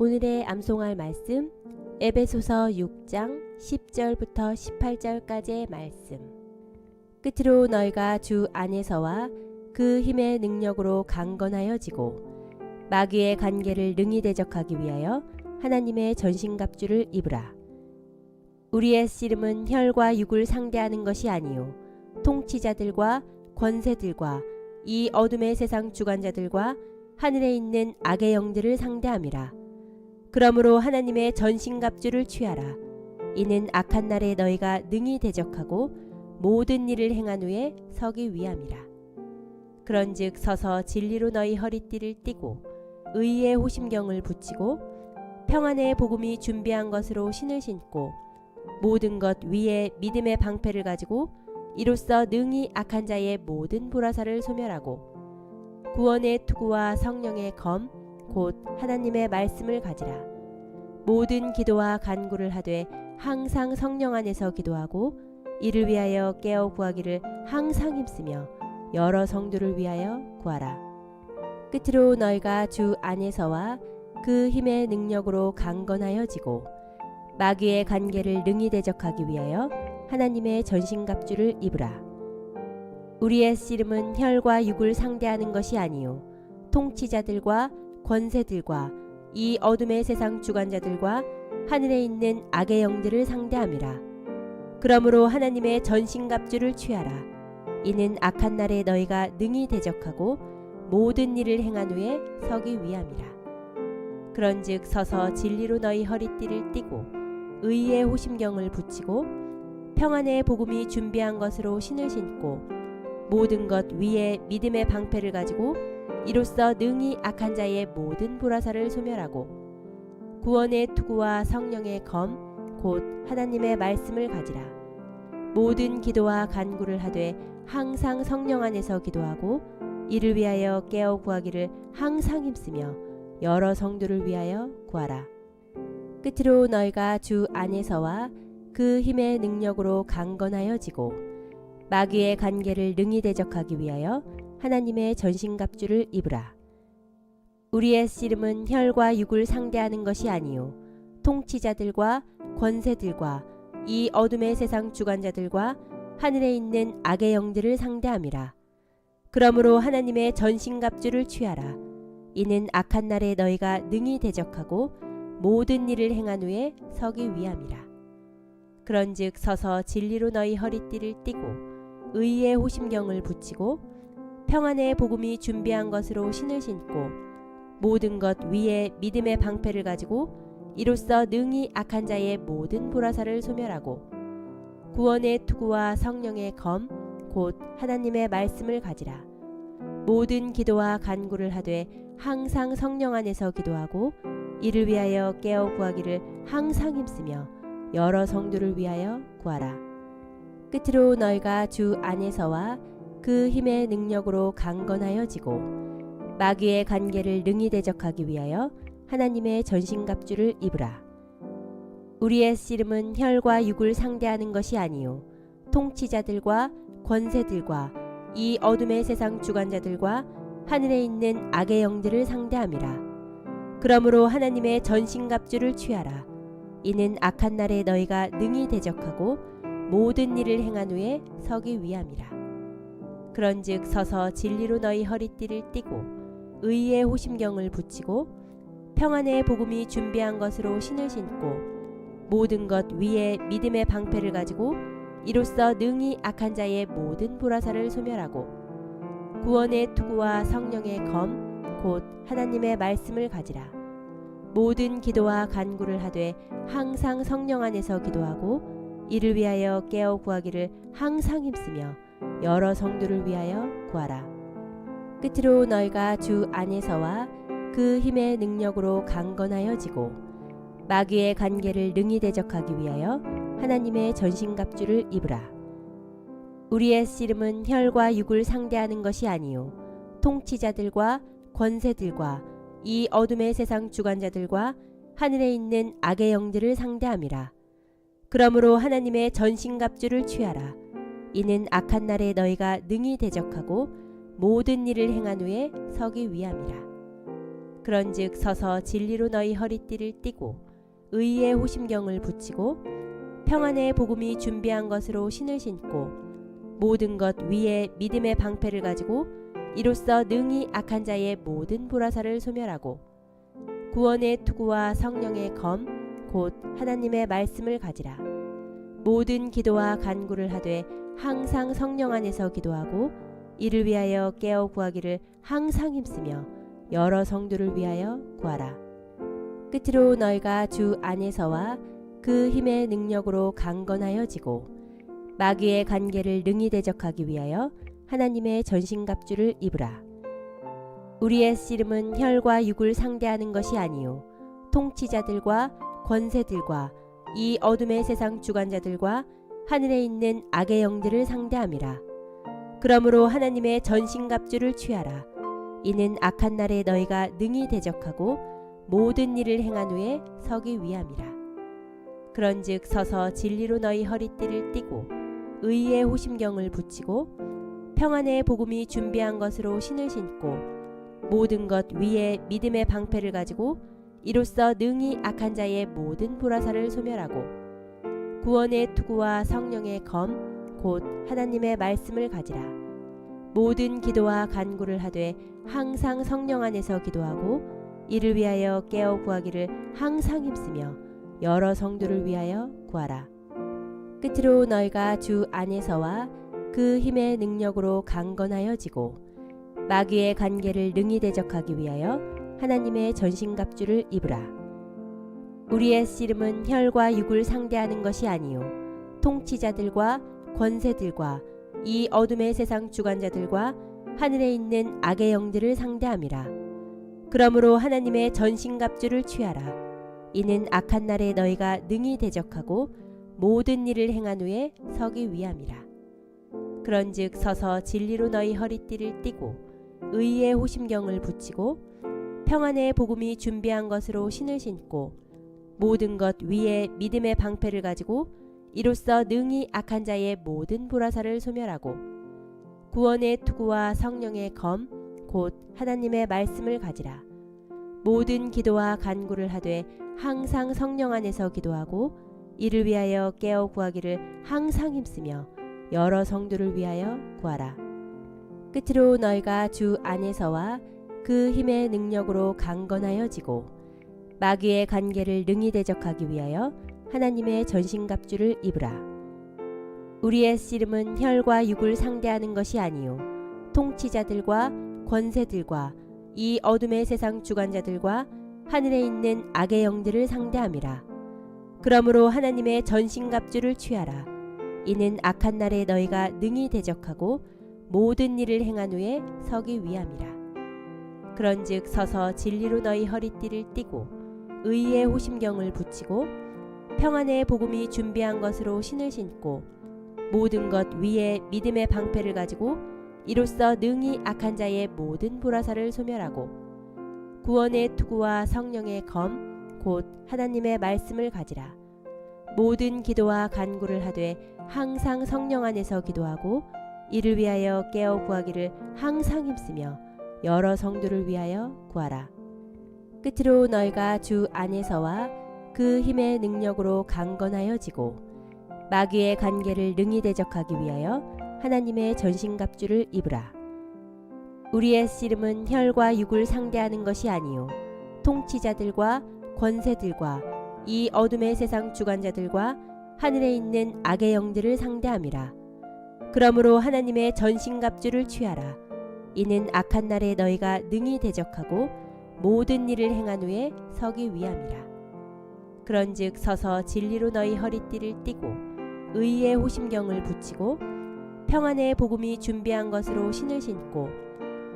오늘의 암송할 말씀 에베소서 6장 10절부터 18절까지의 말씀. 끝으로 너희가 주 안에서와 그 힘의 능력으로 강건하여지고 마귀의 관계를 능히 대적하기 위하여 하나님의 전신갑주를 입으라. 우리의 씨름은 혈과 육을 상대하는 것이 아니요 통치자들과 권세들과 이 어둠의 세상 주관자들과 하늘에 있는 악의 영들을 상대함이라. 그러므로 하나님의 전신갑주를 취하라. 이는 악한 날에 너희가 능히 대적하고 모든 일을 행한 후에 서기 위함이라. 그런즉 서서 진리로 너희 허리띠를 띠고 의의 호심경을 붙이고 평안의 복음이 준비한 것으로 신을 신고 모든 것 위에 믿음의 방패를 가지고 이로써 능히 악한 자의 모든 불화살을 소멸하고 구원의 투구와 성령의 검 곧 하나님의 말씀을 가지라. 모든 기도와 간구를 하되 항상 성령 안에서 기도하고 이를 위하여 깨어 구하기를 항상 힘쓰며 여러 성도를 위하여 구하라. 끝으로 너희가 주 안에서와 그 힘의 능력으로 강건하여지고 마귀의 관계를 능히 대적하기 위하여 하나님의 전신갑주를 입으라. 우리의 씨름은 혈과 육을 상대하는 것이 아니요 통치자들과 권세들과 이 어둠의 세상 주관자들과 하늘에 있는 악의 영들을 상대함이라. 그러므로 하나님의 전신갑주를 취하라. 이는 악한 날에 너희가 능히 대적하고 모든 일을 행한 후에 서기 위함이라. 그런즉 서서 진리로 너희 허리띠를 띠고 의의 호심경을 붙이고 평안의 복음이 준비한 것으로 신을 신고 모든 것 위에 믿음의 방패를 가지고 이로써 능히 악한 자의 모든 불화살을 소멸하고 구원의 투구와 성령의 검 곧 하나님의 말씀을 가지라. 모든 기도와 간구를 하되 항상 성령 안에서 기도하고 이를 위하여 깨어 구하기를 항상 힘쓰며 여러 성도를 위하여 구하라. 끝으로 너희가 주 안에서와 그 힘의 능력으로 강건하여지고 마귀의 관계를 능히 대적하기 위하여 하나님의 전신갑주를 입으라. 우리의 씨름은 혈과 육을 상대하는 것이 아니요 통치자들과 권세들과 이 어둠의 세상 주관자들과 하늘에 있는 악의 영들을 상대함이라. 그러므로 하나님의 전신갑주를 취하라. 이는 악한 날에 너희가 능히 대적하고 모든 일을 행한 후에 서기 위함이라. 그런즉 서서 진리로 너희 허리띠를 띠고 의의 호심경을 붙이고 평안의 복음이 준비한 것으로 신을 신고 모든 것 위에 믿음의 방패를 가지고 이로써 능히 악한 자의 모든 불화살을 소멸하고 구원의 투구와 성령의 검 곧 하나님의 말씀을 가지라. 모든 기도와 간구를 하되 항상 성령 안에서 기도하고 이를 위하여 깨어 구하기를 항상 힘쓰며 여러 성도를 위하여 구하라. 끝으로 너희가 주 안에서와 그 힘의 능력으로 강건하여지고 마귀의 관계를 능히 대적하기 위하여 하나님의 전신갑주를 입으라. 우리의 씨름은 혈과 육을 상대하는 것이 아니요 통치자들과 권세들과 이 어둠의 세상 주관자들과 하늘에 있는 악의 영들을 상대함이라. 그러므로 하나님의 전신갑주를 취하라. 이는 악한 날에 너희가 능히 대적하고 모든 일을 행한 후에 서기 위함이라. 그런즉 서서 진리로 너희 허리띠를 띠고 의의 호심경을 붙이고 평안의 복음이 준비한 것으로 신을 신고 모든 것 위에 믿음의 방패를 가지고 이로써 능히 악한 자의 모든 불화살을 소멸하고 구원의 투구와 성령의 검 곧 하나님의 말씀을 가지라. 모든 기도와 간구를 하되 항상 성령 안에서 기도하고 이를 위하여 깨어 구하기를 항상 힘쓰며 여러 성도를 위하여 구하라. 끝으로 너희가 주 안에서와 그 힘의 능력으로 강건하여지고 마귀의 관계를 능히 대적하기 위하여 하나님의 전신갑주를 입으라. 우리의 씨름은 혈과 육을 상대하는 것이 아니요 통치자들과 권세들과 이 어둠의 세상 주관자들과 하늘에 있는 악의 영들을 상대함이라. 그러므로 하나님의 전신갑주를 취하라. 이는 악한 날에 너희가 능히 대적하고 모든 일을 행한 후에 서기 위함이라. 그런즉 서서 진리로 너희 허리띠를 띠고 의의 호심경을 붙이고 평안의 복음이 준비한 것으로 신을 신고 모든 것 위에 믿음의 방패를 가지고 이로써 능히 악한 자의 모든 불화살을 소멸하고 구원의 투구와 성령의 검 곧 하나님의 말씀을 가지라. 모든 기도와 간구를 하되 항상 성령 안에서 기도하고 이를 위하여 깨어 구하기를 항상 힘쓰며 여러 성도를 위하여 구하라. 끝으로 너희가 주 안에서와 그 힘의 능력으로 강건하여지고 마귀의 관계를 능히 대적하기 위하여 하나님의 전신갑주를 입으라. 우리의 씨름은 혈과 육을 상대하는 것이 아니요 통치자들과 권세들과 이 어둠의 세상 주관자들과 하늘에 있는 악의 영들을 상대함이라. 그러므로 하나님의 전신갑주를 취하라. 이는 악한 날에 너희가 능히 대적하고 모든 일을 행한 후에 서기 위함이라. 그런즉 서서 진리로 너희 허리띠를 띠고 의의 호심경을 붙이고 평안의 복음이 준비한 것으로 신을 신고 모든 것 위에 믿음의 방패를 가지고 이로써 능히 악한 자의 모든 불화살을 소멸하고 구원의 투구와 성령의 검 곧 하나님의 말씀을 가지라. 모든 기도와 간구를 하되 항상 성령 안에서 기도하고 이를 위하여 깨어 구하기를 항상 힘쓰며 여러 성도를 위하여 구하라. 끝으로 너희가 주 안에서와 그 힘의 능력으로 강건하여지고 마귀의 관계를 능히 대적하기 위하여 하나님의 전신갑주를 입으라. 우리의 씨름은 혈과 육을 상대하는 것이 아니요 통치자들과 권세들과 이 어둠의 세상 주관자들과 하늘에 있는 악의 영들을 상대함이라. 그러므로 하나님의 전신갑주를 취하라. 이는 악한 날에 너희가 능히 대적하고 모든 일을 행한 후에 서기 위함이라. 그런즉 서서 진리로 너희 허리띠를 띠고 의의 호심경을 붙이고 평안의 복음이 준비한 것으로 신을 신고 모든 것 위에 믿음의 방패를 가지고 이로써 능히 악한 자의 모든 불화살을 소멸하고 구원의 투구와 성령의 검 곧 하나님의 말씀을 가지라. 모든 기도와 간구를 하되 항상 성령 안에서 기도하고 이를 위하여 깨어 구하기를 항상 힘쓰며 여러 성도를 위하여 구하라. 끝으로 너희가 주 안에서와 그 힘의 능력으로 강건하여지고 마귀의 관계를 능히 대적하기 위하여 하나님의 전신갑주를 입으라. 우리의 씨름은 혈과 육을 상대하는 것이 아니요 통치자들과 권세들과 이 어둠의 세상 주관자들과 하늘에 있는 악의 영들을 상대함이라. 그러므로 하나님의 전신갑주를 취하라. 이는 악한 날에 너희가 능히 대적하고 모든 일을 행한 후에 서기 위함이라. 그런즉 서서 진리로 너희 허리띠를 띠고 의의 호심경을 붙이고 평안의 복음이 준비한 것으로 신을 신고 모든 것 위에 믿음의 방패를 가지고 이로써 능히 악한 자의 모든 불화살을 소멸하고 구원의 투구와 성령의 검 곧 하나님의 말씀을 가지라. 모든 기도와 간구를 하되 항상 성령 안에서 기도하고 이를 위하여 깨어 구하기를 항상 힘쓰며 여러 성도를 위하여 구하라. 끝으로 너희가 주 안에서와 그 힘의 능력으로 강건하여지고 마귀의 관계를 능히 대적하기 위하여 하나님의 전신갑주를 입으라. 우리의 씨름은 혈과 육을 상대하는 것이 아니요 통치자들과 권세들과 이 어둠의 세상 주관자들과 하늘에 있는 악의 영들을 상대함이라. 그러므로 하나님의 전신갑주를 취하라. 이는 악한 날에 너희가 능히 대적하고 모든 일을 행한 후에 서기 위함이라. 그런즉 서서 진리로 너희 허리띠를 띠고 의의 호심경을 붙이고 평안의 복음이 준비한 것으로 신을 신고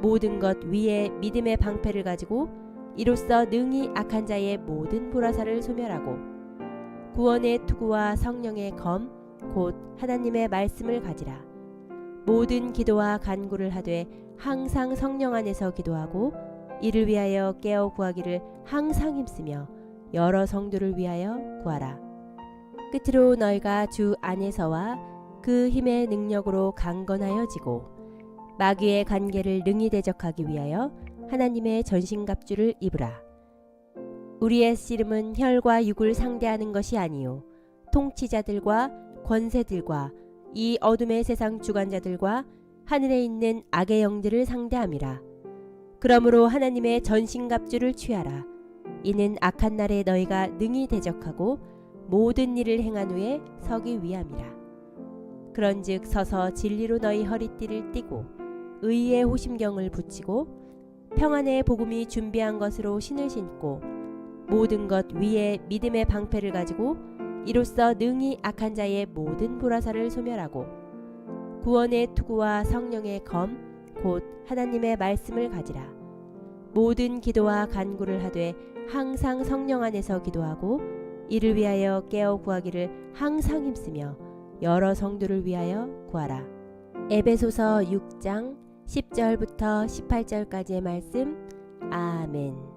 모든 것 위에 믿음의 방패를 가지고 이로써 능히 악한 자의 모든 불화살을 소멸하고 구원의 투구와 성령의 검 곧 하나님의 말씀을 가지라. 모든 기도와 간구를 하되 항상 성령 안에서 기도하고 이를 위하여 깨어 구하기를 항상 힘쓰며 여러 성도를 위하여 구하라. 끝으로 너희가 주 안에서와 그 힘의 능력으로 강건하여지고 마귀의 관계를 능히 대적하기 위하여 하나님의 전신갑주를 입으라. 우리의 씨름은 혈과 육을 상대하는 것이 아니요 통치자들과 권세들과 이 어둠의 세상 주관자들과 하늘에 있는 악의 영들을 상대함이라. 그러므로 하나님의 전신갑주를 취하라. 이는 악한 날에 너희가 능히 대적하고 모든 일을 행한 후에 서기 위함이라. 그런즉 서서 진리로 너희 허리띠를 띠고 의의 호심경을 붙이고 평안의 복음이 준비한 것으로 신을 신고 모든 것 위에 믿음의 방패를 가지고 이로써 능히 악한 자의 모든 보라사를 소멸하고 구원의 투구와 성령의 검 곧 하나님의 말씀을 가지라. 모든 기도와 간구를 하되 항상 성령 안에서 기도하고 이를 위하여 깨어 구하기를 항상 힘쓰며 여러 성도를 위하여 구하라. 에베소서 6장 10절부터 18절까지의 말씀. 아멘.